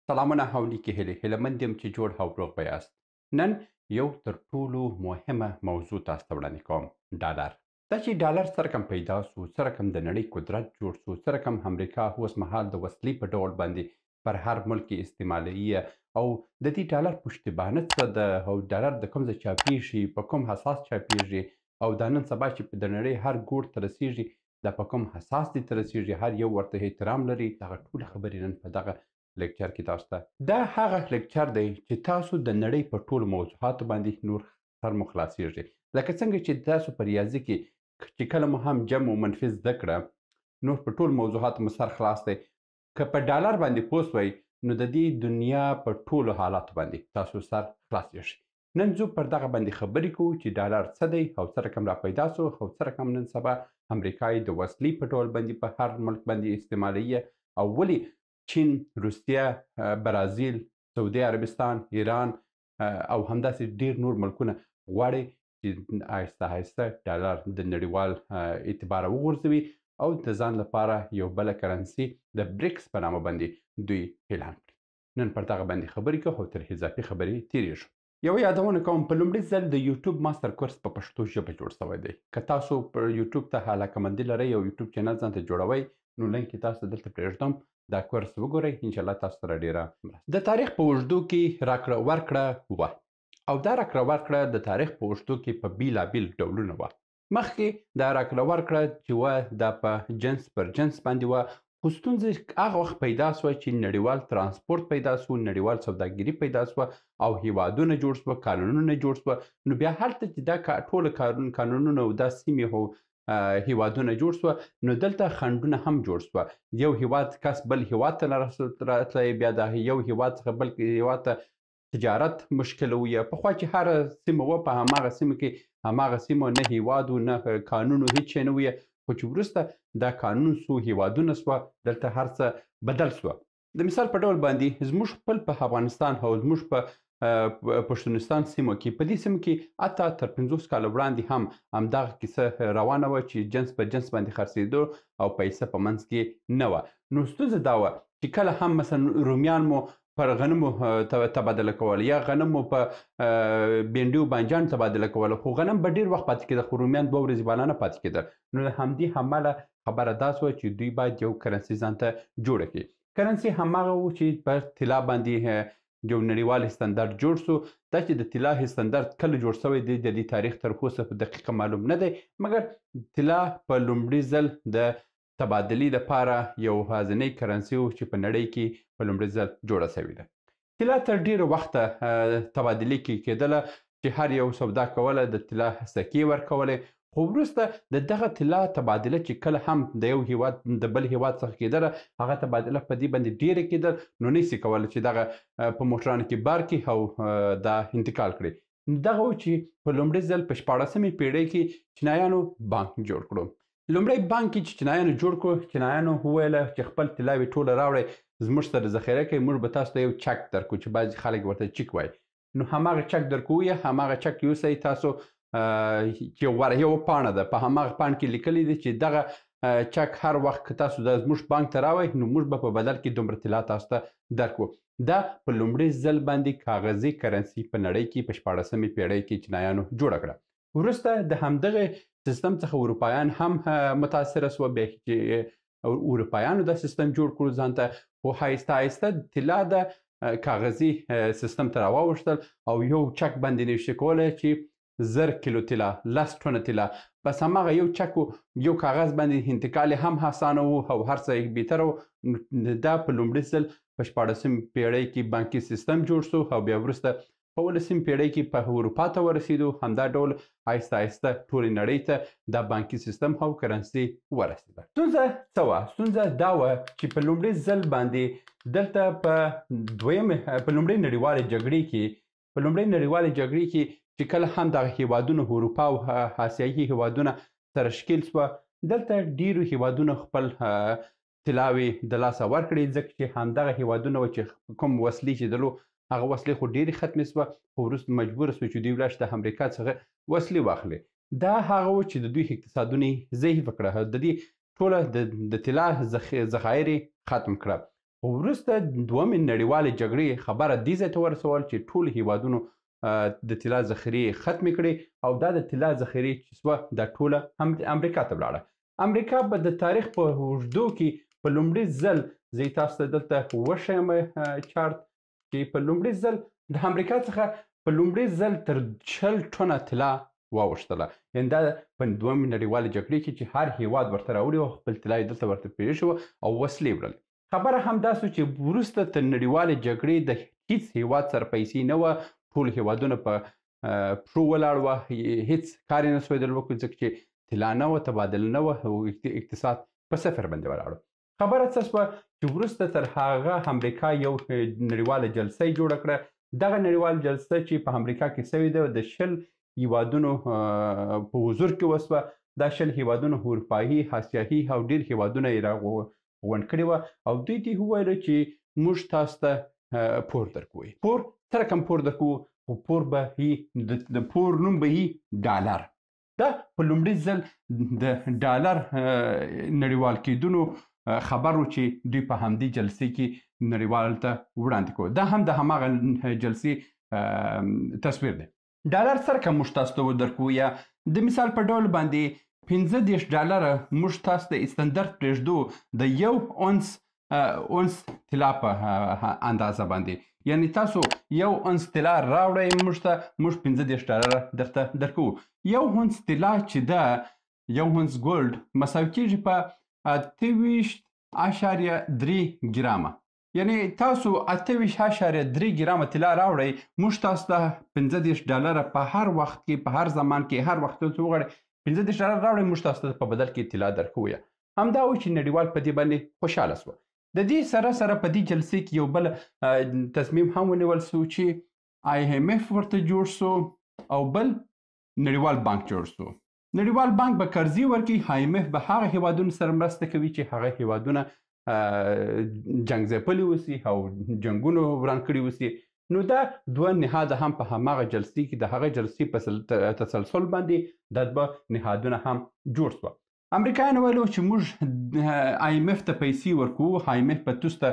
سلامونه او نیکې هیلې هیلهمند یم چې جوړ او روغ به یاست. نن یو تر ټولو مهمه موضوع تاسو ته وړاندې کوم. ډالر. دا چې ډالر سره کم پیدا سو، سره کم د نړۍ قدرت جوړ سو، سره کم امریکا اوس مهال د وسلې په ډول باندې پر هر ملک کې استعمالوي او د دې ډالر پشتیبانه څه ده او ډالر د کوم ځای چاپیږي، په کوم اساس چاپیږي او دا نن سبا چې د نړۍ هر ګوټ ته رسیږي دا په کوم اساس دې ته رسیږي، هر یو ورته احترام لري. دغه ټولې خبرې نن په دغه لیکچر کې تاسو ته دا هغه لیکچر دی چې تاسو د نړۍ په ټولو موضوعاتو باندې نور سر مو خلاصیږي. لکه څنګه چې تاسو په ریاضي کې چې کله مو هم جمع او منفي زده کړه نور په ټولو موضوعاتو مو سر خلاص دی. که په ډالر باندې پوه سوئ نو د دې دنیا په ټولو حالاتو باندې تاسو سر خلاصیږي. نن زه پر دغه باندې خبرې کوو چې ډالر څه دی او څه رقم را پیدا سو او څه رقم نن سبا امریکا یې د وسلې په ډول باندې په هر ملک باندې استعمالوي او ولې چین، روسیه، برازیل، سعودي عربستان، ایران او همداسې ډیر نور ملکونه غواړي چې آهسته آهسته ډالر د نړیوال اعتباره وغورځوي او د ځان لپاره یو بله کرنسي د بریکس په نامه باندې دوی اعلان کړي. نن پر دغه باندې خبرې کوو او تر اضافي خبرې تیریږو. یو یادونه کوم، په لومړي ځل د یوټیوب ماستر کورس په پښتو ژبه جوړ شوی دی. که تاسو پر یوټیوب ته علاقمندي لرئ او یوټیوب چینل ځان ته جوړوئ نو لینک یې تاسو ته دلته پرېږدم، دا کورس وګورئ، انشاءالله تاسو سره ډیره مرسته. د تاریخ په اوږدو کې راکړه ورکړه وه او دا راکړه ورکړه د تاریخ په اوږدو کې په بیلابیل ډولونه وه. مخکې دا راکړه ورکړه چې وه دا په جنس پر جنس باندې وه، خو ستونزې هغه وخت پیدا سوه چې نړیوال ترانسپورت پیدا سو، نړیوال سوداګري پیدا سوه او هیوادونه جوړ سوه، قانونونه جوړ سوه. نو بیا هلته چې دا ټوله قانونونه او دا سیمې هیوادونه جوړ سوه نو دلته خنډونه هم جوړ سوه. یو هیواد کس بل هیواد ته راتلی، بیا د یو هیواد څخه بل هیواد ته تجارت مشکل و. یا پخوا چې هره سیمه وه په هماغه سیمه کې هماغه سیمه نه هیواد و نه قانون و هیڅ شی نه وي، خو چې وروسته دا قانون سو، هیوادونه سوه، دلته هر څه بدل سوه. د مثال په ډول باندې زموږ خپل په افغانستان او زموږ په پښتونستان سیمو کې په دې سیمو کې حتی تر 50 کاله وړاندې هم همدغه کیسه روانه وه چې جنس په جنس باندې خرڅېدو او پیسه په منځ کې نه وه. نو ستونزه دا وه چې کله هم مثلا رومیان مو پر غنمو تبادله کول یا غنم مو په بینډي و بانجان تبادله کول، خو غنم به ډېر وخت پاتې کېده خو رومیان 2 ورځې بالا نه پاتې کېدل. نو له همدې امله خبره دا سوه چې دوی باید یو کرنسي ځان ته جوړه کړي. کرنسي هماغه و چې پر طلا باندې یو نړیوال استاندارد جوړ سو. دا چې د طلا استاندارد کله جوړ شوی دی د دې تاریخ تر اوسه په دقیقه معلوم نه دی، مګر طلا په لومړي ځل د تبادلې لپاره یو ورځنی کرنسي و چې په نړۍ کې په لومړي ځل جوړه شوې ده. طلا تر ډېره وخته تبادلې کې کېدله چې هر یو سودا کوله د طلا سکې ورکولې، خو وروسته د دغه طلا تبادله چې کله هم د یو هیواد د بل هیواد څخه کېدله هغه تبادله په دې باندې ډېره کېدل نو نشي کولی چې دغه په موټرانو کې بار کړي او دا انتقال کړي. دغه و چې په لومړي ځل په 14مې پیړۍ کې چینایانو بانک جوړ کړو. لومړی بانک چې چینایانو جوړ کړو، چینایانو وویله چې خپل طلاوې ټوله راوړئ، زموږ سره ذخیره کوئ، موږ به تاسو ته یو چک درکړو چې بعضې خلک ورته چک وایي. نو هماغه چک درکوو یا هماغه چک یوسئ تاسو چې یو پاڼه ده، په هماغه پاڼه کې لیکلی دی چې دغه چک هر وخت که تاسو د زموږ بانک ته راوئ نو موږ به په بدل کې دومره طلا تاسو ته درکړو. دا په لومړي ځل باندې کاغذي کرنسي په نړۍ کې په 14مې پیړۍ کې چینایانو جوړه کړه. وروسته د همدغه سیستم څخه اروپایان هم متاثره سوه، بیا چې اروپایانو دا سیستم جوړ کړو ځان ته، خو آهسته آهسته طلا د کاغذي سیستم ته راواوښتل او یو چک باندې نوشته کولی چې 1000 کیلو طلا، 10 ټنه طلا، بس هماغه یو چک یو کاغذ باندې انتقال هم اسانه و او هر څه یې بهتره و. دا په لومړي ځل په 14مې پیړۍ کې بانکي سیستم جوړ سو او بیا وروسته په 19مې پیړۍ کې په اروپا ته ورسېدو. همدا ډول آهسته آهسته ټولې نړۍ ته دا بانکي سیستم او کرنسي ورسېده. ستونزه څه وه؟ ستونزه دا وه چې په لومړي ځل باندې دلته په لومړۍ نړیوالې جګړې کې چې کله هم دغه هیوادونه اروپا او اسیایي هیوادونه سره ښکېل سوه، دلته ډېرو هیوادونو خپل طلاوې د لاسه ورکړې، ځکه چې همدغه هیوادونه وه چې کوم وسلې چې درلو هغه وسلې خو ډېرې ختمې سوه، خو وروسته مجبوره سوه چې دوی ولاړ شي د امریکا څخه وسلې واخلي. دا هغه و چې د دوی اقتصادونه یې ضعیفه کړه، د دې ټوله د طلا ذخایر یې ختم کړه. خو وروسته دومې نړیوالې جګړې خبره دې ځای ته ورسول چې ټولو هیوادونو د طلا ذخیرې ختمې کړې او دا د طلا ذخیرې چې سوه دا ټوله هم امریکا ته ولاړه. امریکا به د تاریخ په اوږدو کې په لومړي ځل زه تاسو ته دلته وښیم چارت چې په لومړي ځل د امریکا څخه په لومړي ځل تر 40 ټنه طلا واوښتله. یعنې دا په دومې نړیوالې جګړې کې چې هر هیواد ورته راوړي او خپل طلا یې دلته ورته پرېښوه او وسلې وړل. خبره همدا سو چې وروسته تر نړیوالې جګړې د هیڅ هیواد سره پیسې نه وه، ټول هیوادونه په پښو ولاړ وه، هیڅ کار یې نه سویدل وکړو ځکه چې طلا نه وه، تبادله نه وه او اقتصاد په صفر باندې ولاړ و. خبره څه سوه چې وروسته تر هغه امریکا یو نړیواله جلسه یې جوړه کړه. دغه نړیواله جلسه چې په امریکا کې سوې ده د 20 هیوادونو په حضور کې وسوه. دا 20 هیوادونو اروپایي، آسیایي او ډېر هیوادونه یې راغونډ کړي وه او دوی ته یې وویله چې موږ تاسو ته پور درکوو. پور څه رقم پور درکوو؟ خو پور به د پور نوم به وي ډالر. دا په لومړي ځل د ډالر نړیوال کېدونو خبر و چې دوی په همدې جلسې کې نړیوال ته وړاندې کړو. دا هم د هماغه جلسې تصویر دی. ډالر څه رقم موږ تاسو ته درکوو؟ یا د مثال په ډول باندې 15 ډالره موږ تاسو ته استندرد پرېږدو د 1 اونس طلا په اندازه باندې. یعنی تاسو 1 اونس طلا راوړئ موږ ته، موږ 15 ډالره درته درکوو. 1 اونس طلا چې ده 1 اونس ګولډ مساوي کېږي په 28.3 ګرامه. یعنی تاسو 28.3 ګرامه طلا راوړئ، موږ تاسو ته 15 ډالره په هر وخت کې، په هر زمان کې، هر وخت ته وغواړئ 15 ډالره راوړئ، موږ تاسو ته په بدل کې طلا درکوو. همدا و چې نړیوال په دې باندې خوشحاله سوه. د دې سره سره په دې جلسې کې یو بل تصمیم هم ونیول سو چې IMF ورته جوړ سو او بل نړیوال بانک جوړ سو. نړیوال بانک به قرضې ورکړي، IMF به هغه هیوادونو سره مرسته کوي چې هغه هیوادونه جنګ ځپلي اوسي او جنګونو وران کړي اوسي. نو دا دوه نهاده هم په هماغه جلسې کې د هغه جلسې په تسلسل باندې دا دوه نهادونه هم جوړ سوه. امریکایانو ویلو چې موږ IMF ته پیسې ورکوو، IMF به تاسو ته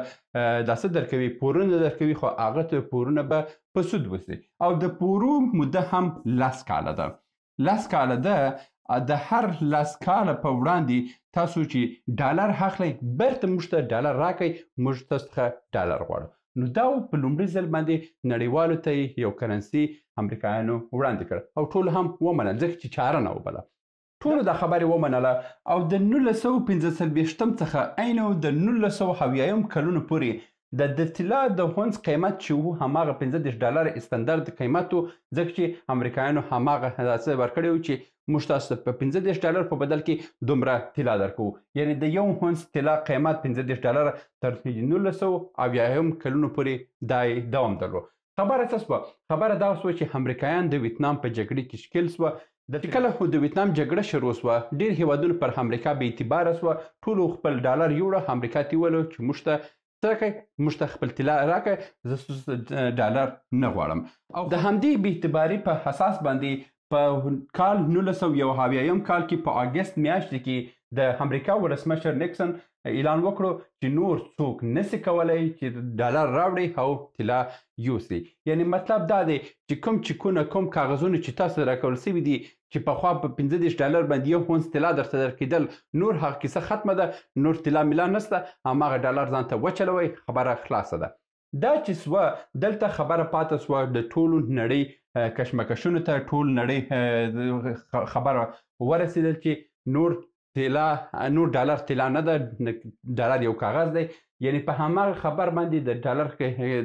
داسې درکوي، پورونه درکوي، خو هغه ته پورونه به په سود وسي او د پورو موده هم 10 کاله ده. 10 کاله ده. د هر 10 کاله په وړاندې تاسو چې ډالر اخلئ بیرته موږ ته ډالر راکئ، موږ تاسو څخه ډالر غواړو. نو دا په لومړي ځل باندې نړیوالو ته یو کرنسي امریکایانو وړاندې کړ او ټول هم ومنل ځکه چې چاره نه وبله. ټولو دا خبرې ومنله او د 1945 څخه عین د 1970 کلونو پورې د طلا د اونس قیمت چې و هماغه 15 ډالر استندرد قیمت و، ځکه چې امریکایانو هماغه داسې ورکړی و چې موږ تاسو په 15 ډالر په بدل کې دومره طلا درکوو. یعنې د 1 اونس طلا قیمت 15 ډالر تر 1970 کلونو پورې دا دوام درلود. خبره څه سوه؟ خبره دا سوه چې امریکایان د ویتنام په جګړې کې ښکېل سوه. د کله خو د ویتنام جګړه شروع سوه، ډېر هیوادونو پر امریکا بې اعتباره سوه، ټولو خپل ډالر یوړه. امریکا ته یې وویل چې موږ ته څه راکئ، موږ ته خپل طلا راکئ، زه ډالر نه غواړم. او د همدې بې اعتباري په اساس باندې په کال 1971 کال کې په اګست میاشت کې د امریکا ولسمشر نیکسن اعلان وکړو چې نور څوک نسي کولی چې ډالر راوړي او طلا یوسي. یعنی مطلب دا دی چې کوم چکونه، کوم کاغذونه چې تاسو راکول سوي دي چې پخوا په 15 ډالر باندې 1 اونس طلا درته درکېدل، نور هغه کیسه ختمه ده، نور طلا ملا نشته، هماغه ډالر ځان ته وچلوئ، خبره خلاصه ده. دا چې سوه دلته خبره پاته سوه د ټولو نړۍ کشمکشونو ته، ټول نړۍ خبره ورسېدل چې نور ډالر طلا نه ده، ډالر یو کاغذ دی. یعنی په هماغه خبر باندې د ډالر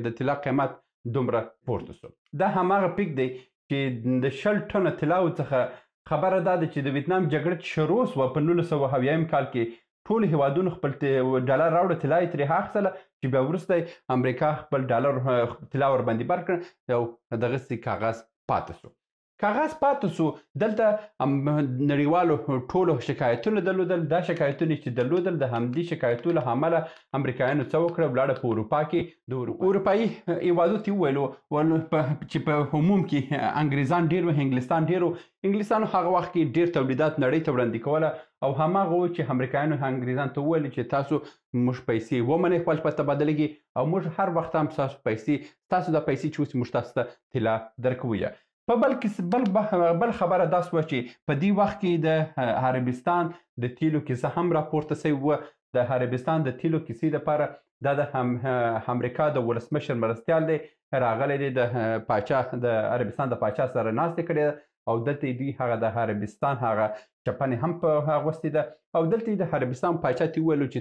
د طلا قیمت دومره پورته سو. دا هماغه پیک دی چې د 20 ټنه طلاو څخه خبره دا ده چې د ویتنام جګړه شروع سوه په 1970 کال کې ټول هیوادونو خپل ډالر راوړه، طلا یې ترې اخیستله چې بیا وروسته امریکا خپل ډالر طلا ورباندې برکړه او دغسې کاغذ پاته سو. کاغذ پاتې سو دلته نړیوالو ټولو شکایتونه درلودل. دا شکایتونه چې درلودل د همدې شکایتونو له امله امریکایانو څه وکړه ولاړه په اروپا کې د اروپایي هیوادو ته وویلو چې په عموم کې انګریزان ډېر وو، انګلستان ډېر وو. انګلستانو هغه وخت کې ډېر تولیدات نړۍ ته وړاندې کوله او هماغه و چې امریکایانو انګریزان ته وویل چې تاسو موږ پیسې ومنئ خپل په تبادله کې او موږ هر وخت هم ستاسو د پیسې چې اوس موږ تاسو ته طلا درکوو. په بل خبره دا سوه چې په دې وخت کې د عربستان د تیلو کیسه هم راپورته سوې وه. د عربستان د تیلو کیسې لپاره دا د امریکا د ولسمشر مرستیال دی راغلی دی د عربستان د پاچا سره ناستې کړې او دلته دوی هغه د عربستان هغه چپنې هم په اغوستې ده او دلته د عربستان پاچا ته وویلو چې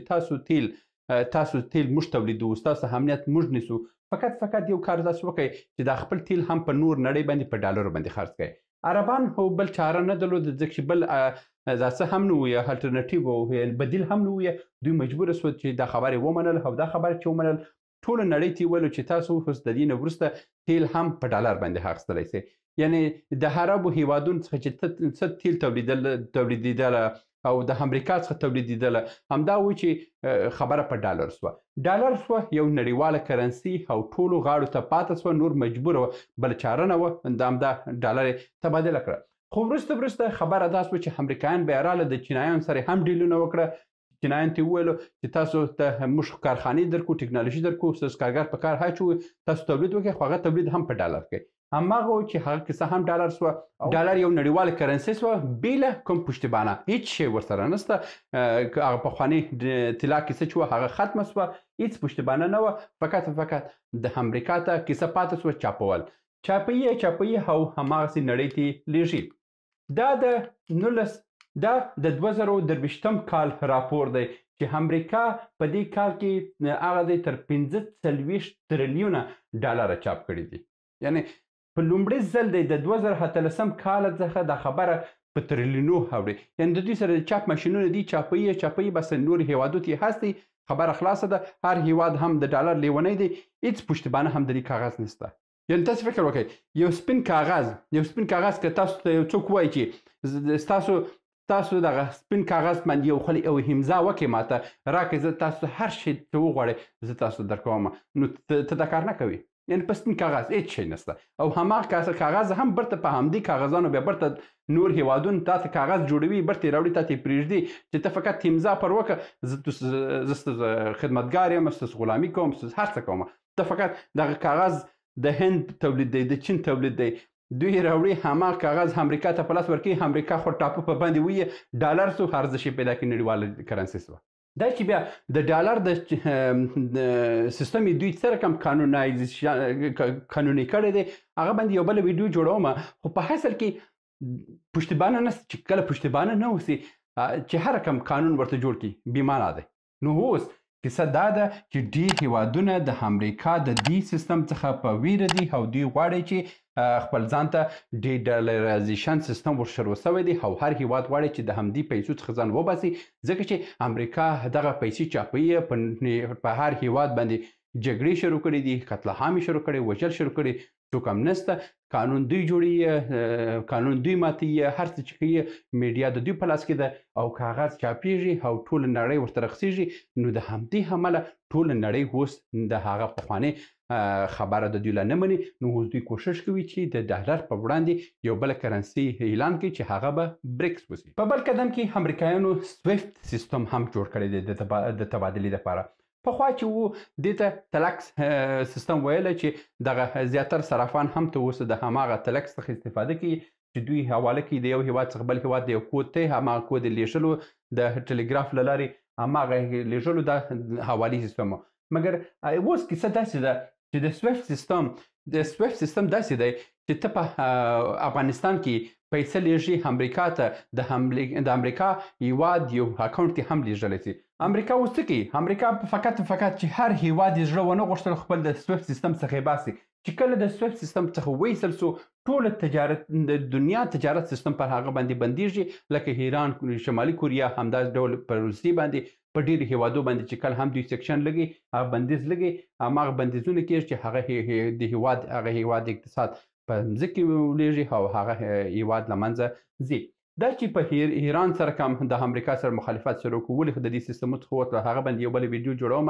تاسو تیل موږ تولیدوو، ستاسو امنیت موږ نیسو، فقط یو کار داسې وکړئ چې دا خپل تیل هم په نور نړۍ باندې په ډالرو باندې خرڅ کړئ. عربان خو بل چاره نه درلوده ځکه چې بل دا څه هم نه وو یا الټرنیټیو او بدیل هم نه وو. دوی مجبوره سول چې دا خبرې ومنل او دا خبرې چې ومنل ټوله نړۍ ته ویلو چې تاسو اوس د دې نه وروسته تیل هم په ډالر باندې اخیستلی سئ. یعنې د عربو هیوادونو څخه چې څه تیل تولیدېدله او د امریکا څخه تولیدېدله همدا و چې خبره په ډالر سوه. ډالر سوه یو نړیواله کرنسي او ټولو غاړو ته پاته سوه، نور مجبوره وه، بله چاره نه وه، د همدا ډالر یې تبادله کړه. خو وروسته خبره دا سوه چې امریکایان بیا راله د چینایانو سره هم ډیلونه وکړه. چینایانو ته وویلو چې تاسو ته موږ کارخانې درکو، ټکنالوژي درکو، ستاسو کارګر په کار اچوو، تاسو تولید وکړئ، خو هغه تولید هم په ډالر کوي. هماغه و چې هغه کیسه هم ډالر سوه. ډالر یو نړیواله کرنسي سوه بیله کوم پشتیبانه، هیڅ شی ورسره نسته. هغه پخواني طلا کیسه چې وه هغه ختمه سوه، هیڅ پشتیبانه نه وه. فقط د امریکا ته کیسه پاته سوه چاپول، چاپیي او هماغسې نړۍ ته لیږي. دا د 2023 کال راپور دی چې امریکا په دې کال کې هغه دی تر 45 تریلیونه ډالره چاپ کړي دي. یعنې په لومړي ځل دی د 2018 کال څخه دا خبره په تریلیونو اوړي. یعنې د دوی سره د چاپ ماشینونه دي، چاپیي بس نور هیوادو ته یې هستي. خبره خلاصه ده، هر هیواد هم د ډالر لیونی دی، هیڅ پشتیبانه هم د دې کاغذ نشته. یعنې تاسو فکر وکړئ یو سپین کاغذ که تاسو ته یو څوک وایي چې تاسو دغه سپین کاغذ باندې یو امضا وکړئ ماته راکړئ، زه تاسو هر شی ته وغواړئ زه تاسو درکوم، نو ته دا کار نه کوي. یعنې په سپین کاغذ هیڅ شی نشته او هماغه کاغذ هم برته په همدې کاغذانو بیا برته نور هیوادونه تا ته کاغذ جوړوي، برته یې راوړي، تا ته یې پرېږدي چې ته فقط امضا پر وکړه، زه ستاسو خدمتګار یم، ستاسو غلامي کوم، ستاسو هر څه کوم. ته فقط دغه کاغذ د هند تولید دی، د چین تولید دی، دوی راوړي هماغه کاغذ امریکا ته په لاس ورکوي، امریکا خو ټاپو په باندې ویې ډالر سو، ارزش یې پیدا کړي، نړیواله کرنسي سوه. دا چې بیا د ډالر د سیستم دوی څه رقم قانوني کړی دی هغه باندې یو بله ویډیو جوړوم. خو په اصل کې پشتیبانه نشته، چې کله پشتیبانه نه اوسي چې هر رقم قانون ورته جوړ کړي بیمانه دی. نو اوس کیسه دا ده چې ډېر هیوادونه د امریکا د دې سیستم څخه په ویره دي او دوی غواړي چې خپل ځان ته ډي ډالرایزیشن سیستم ورشروع شوی دی او هر هیواد غواړي چې د همدې پیسو څخه ځان وباسي، ځکه چې امریکا دغه پیسې چاپوي، په هر هیواد باندې جګړې شروع کړي دي، قتل عام شروع کړي، وژل شروع کړي، څوک هم نشته، قانون دوی جوړوي، قانون دوی ماتوي، هر څه چې کوي میډیا د دوی په لاس کې ده او کاغذ چاپیږي او ټوله نړۍ ورته رخصیږي. نو د همدې امله ټوله نړۍ اوس د هغه پخوانۍ خبره د دوی لا نه مني. نو اوس دوی کوشش کوي چې د ډالر په وړاندې یو بله کرنسي اعلان کړي چې هغه به بریکس وسي. په بل قدم کې امریکایانو سویفت سیستم هم جوړ کړی دی د تبادلې لپاره. پخوا چې وو دې ته تلکس سیستم ویلی چې دغه زیاتر صرافان هم ته اوس د هماغه تلکس څخه استفاده کوي چې دوی حواله کوي د یو هیواد څخه بل هیواد د یو کود ته، هماغه کود یې لیږلو د ټلګراف له لارې هماغه یې لیږلو دا حوالې سیستم. مګر اوس کیسه داسې ده چې د سویفت سیستم داسې دی چې ته په افغانستان کې پیسې لیږي امریکا ته، د امریکا هیواد یو اکاونټ کې هم لیږلی شي. امریکا اوس څه کوي؟ امریکا فقط چې هر هیواد یې زړه ونه غوښتل خپل د سویفت سیستم څخه یې باسي. چې کله د سویفت سیستم څخه وایستل سو، ټوله تجارت د دنیا تجارت سیستم پر هغه باندې بندیږي، لکه ایران، شمالي کوریا، همداسې ډول په روسیې باندې، په ډېرو هیوادو باندې چې کله هم دوی سیکشن لګي، هغه بندیز لګي، هماغه بندیزونه کېږي چې هغه هیواد اقتصاد په ځمکې ولېږي او هغه هېواد له منځه ځي. دا چې په ایران سره کوم د امریکا سره مخالفت شروع کړو ولې د دې سیستمونو څخه ووتله هغه باندې یو بل ویډیو جوړوم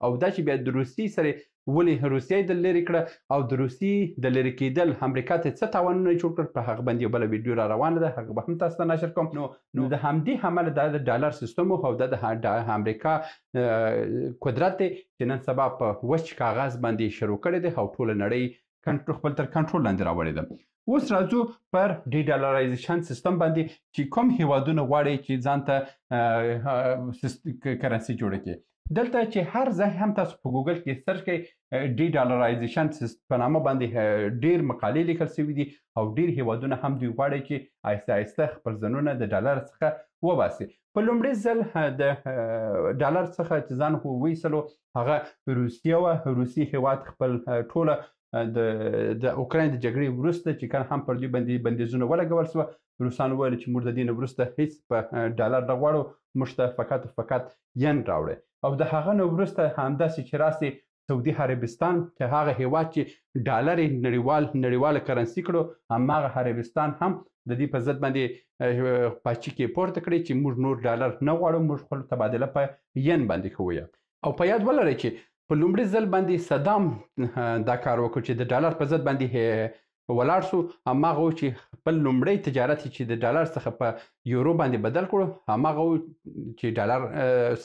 او دا چې بیا د روسیې سره ولې روسیه یې د لرې کړه او د روسیې د لرې کېدل امریکا ته څه تاوانونه یې جوړ کړل په هغه باندې یو بله ویډیو را روانه ده هغه به هم تاسو ته نشر کوم. نو د همدې امله دا د ډالر سیستم او دا د امریکا قدرت دی چې نن سبا په وچ کاغذ باندې شروع کړی دی او ټوله نړۍ خپل تر کنټرول لاندې راوړې ده. اوس راځو پر ډي ډالرایزیشن سیستم باندې چې کوم هیوادونه غواړي چې ځان ته کرنسي جوړه کړي. دلته چې هر ځای هم تاسو په ګوګل کې سرچ کړئ ډي ډالرایزیشن په نامه باندې ډېر مقالې لیکل شوي دي او ډېر هیوادونه هم دوی غواړي چې آهسته آهسته خپل ځانونه د ډالر څخه وباسي. په لومړي ځل د ډالر څخه چې ځان وایستلو هغه روسیه وه. روسي هیواد خپل ټوله د اوکراین د جګړې وروسته چې کله هم پر دوی باندې بندیزونه ولګول سوه روسانو ویل چې موږ د دې نه وروسته هېڅ په ډالر نه غواړو موږ ته فقط فقط ین راوړئ او د هغه نه وروسته همداسې چې راسي سعودي عربستان چې هغه هیواد چې ډالر یې نړیواله کرنسي کړو هماغه عربستان هم د دې په ضد باندې پاچیکې پورته کړې چې موږ نور ډالر نه غواړو موږ خپل تبادله په ین باندې کوو. او په یاد ولرئ چې په لومړي ځل باندې صدام دا کار وکړ چې د ډالر په ضد باندې ولاړ سو. هماغه چې خپل لومړی تجارت چې د ډالر څخه په یورو باندې بدل کړو هماغه چې ډالر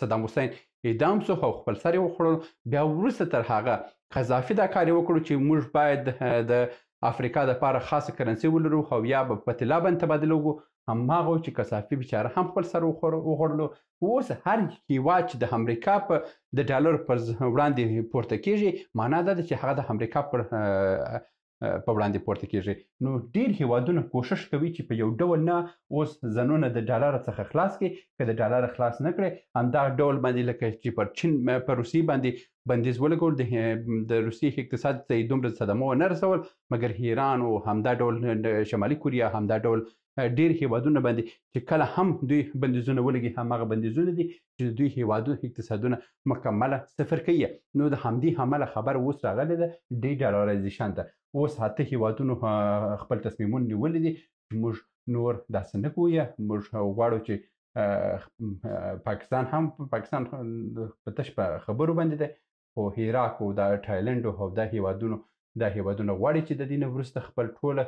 صدام حسین اعدام سو او خپل سر یې وخوړل. بیا وروسته تر هغه قذافي دا کار وکړو چې موږ باید د افریقا دپاره خاصه کرنسي ولرو او یا به په طلا باندې تبادله وکړو. هماغه چې قذافي بیچاره هم خپل سر وخوړلو. اوس هر هیواد چې د امریکا په د ډالر پر وړاندې پورته کېږي معنا دا ده چې هغه د امریکا پر وړاندې پورته کېږي. نو ډېر هیوادونه کوشش کوي چې په یو ډول نه اوس ځانونه د ډالر څخه خلاص کړي. که د ډالر خلاص نه کړي همدغه ډول باندې لکه چې پر چین پر روسیې باندې بندیز ولګول د روسیې اقتصاد ته یې دومره صدمه ونه رسول مګر ایران او همدا ډول شمالي کوریا همدا ډول ډېر هیوادونه باندې چې کله هم دوی بندیزونه ولګي هماغه بندیزونه دي چې دوی هیوادونو اقتصادونه مکمله صفر کوي. نو د همدې امله خبره اوس راغلې ده ډي ډالرایزیشن ته. اوس 8 هیوادونو خپل تصمیمونه نیولي دي چې موږ نور داسې نه کوو. موږ غواړو چې پاکستان په تش په خبرو باندې دی خو عراق او د تایلند او دا هیوادونه غواړي چې د دې نه وروسته خپل ټوله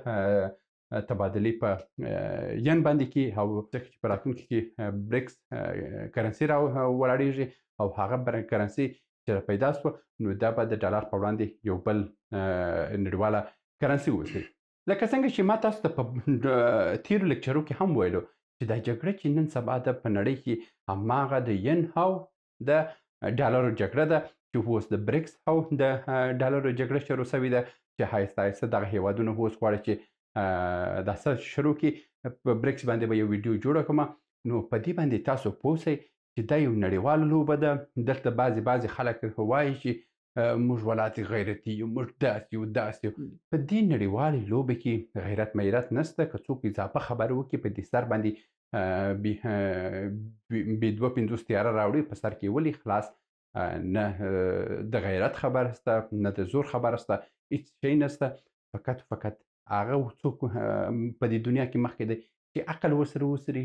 تبادلې په ین باندې کې او ځکه چې په راتلونکي کې بریکس کرنسي ولاړېږي او هغه کرنسي چې پیدا شوه نو دا به د ډالر په وړاندې یو بل نړیواله کرنسي واوسي. لکه څنګه چې ما تاسو ته په تیرو لیکچرو کې هم ویلو چې دا جګړه چې نن سبا ده په نړۍ کې هماغه د ین او د ډالرو جګړه ده چې اوس د بریکس او د ډالرو جګړه شروع شوې ده چې آهسته آهسته دغه هیوادونه اوس غواړي چې دا څه شروع کړي. په بریکس باندې به یو ویډیو جوړه کړم نو په دې باندې تاسو پوه شئ چې دا یو نړیواله لوبه ده. دلته بعضې خلک وایي چې موږ ولات غیرتي یو موږ داسې یو داسې یو. په دې نړیوالې لوبې کې غیرت میرت نشته. که څوک اضافه خبره وکړي په دې سر باندې بې 250 تیاره راوړي په سر کې ولي خلاص نه د غیرت خبره شته نه د زور خبره شته هېڅ شی نشته. فقط هغه څوک په دې دنیا کې مخکې دی چې عقل ورسره وسري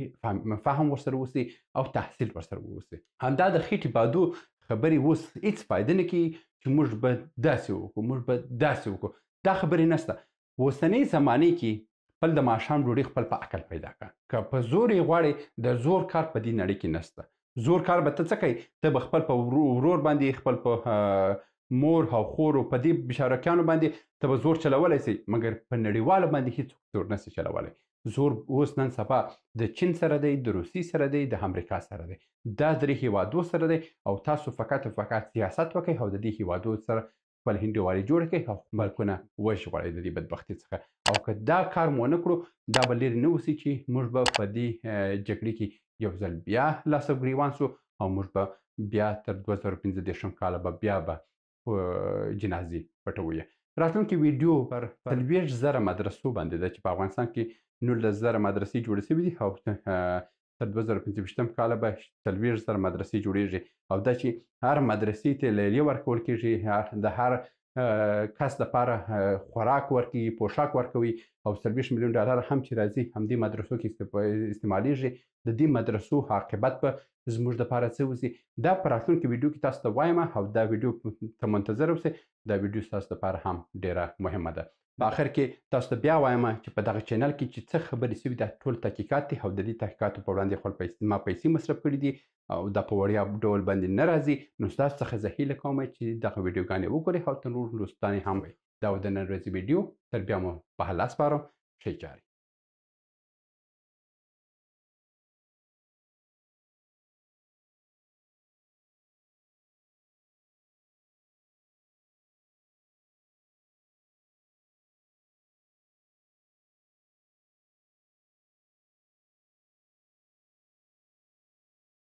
فهم ورسره وسي او تحصیل ورسره وسي. همدا د خېټې بادو خبرې اوس هېڅ فایده نه کوي چې موږ به داسې وکړو موږ به داسې وکړو. دا خبرې نشته. اوسنۍ زمانې کې خپل د ماښام ډوډۍ خپل په عقل پیدا کړه. که په زور یې غواړې د زور کار په دې نړۍ کې نشته. زور کار به ته څه کوي؟ ته به خپل په ورور باندې خپل په مور او خور په دې بشارکیانو باندې ته به زور چلولی سي مګر په نړیواله باندې هېڅوک زور نسي چلولی. زور اوس نن سبا د چین سره دی د روسیې سره دی د امریکا سره دی. دا درې هیوادو سره دی او تاسو فقط سیاست وکړئ او د دې هیوادو سره خپل هندواري جوړ کړئ او ملکونه وژغورئ د دې بدبختۍ څخه. او که دا کار مو ونه کړو دا به لرې نه اوسي چې موږ به په دې جګړې کې یو ځل بیا لاسو ګریوان سو او موږ به بیا تر 2015 کاله به بیا به جنازې پټوي. راتلونکي ویډیو پر 40,000 مدرسو باندې ده چې په افغانستان کې 19,000 مدرسې جوړې شوي دي او تر 2015 کاله به 40,000 مدرسې جوړېږي او دا چې هر مدرسې ته لیلیه ورکول کېږي د هر کس لپاره خوراک ورکوي، پوشاک ورکوي او 24 میلیون ډالر هم چې راځي همدې مدرسو کې استعمالیږي. د دې مدرسو عاقبت به زموږ دپاره څه وسي، دا په راتلونکي ویډیو کې تاسو ته وایم او دا ویډیو ته منتظر اوسئ. دا ویډیو ستاسو دپاره هم ډیره مهمه ده. په آخر کې تاسو ته بیا وایم چې په دغه چینل کې چې څه خبرې سوي دا ټول تحقیقات دي او د دې تحقیقاتو په وړاندې ما پیسې مصرف کړي دي او دا په وړیا ډول باندې نه راځي. نو ستاسو څخه زه هیله کوم چې دغه ویډیوګانې وګورئ او تر نورو دوستانو هم دا د نن ورځې ویډیو تر بیا مو په الله سپارم. ښې چارې.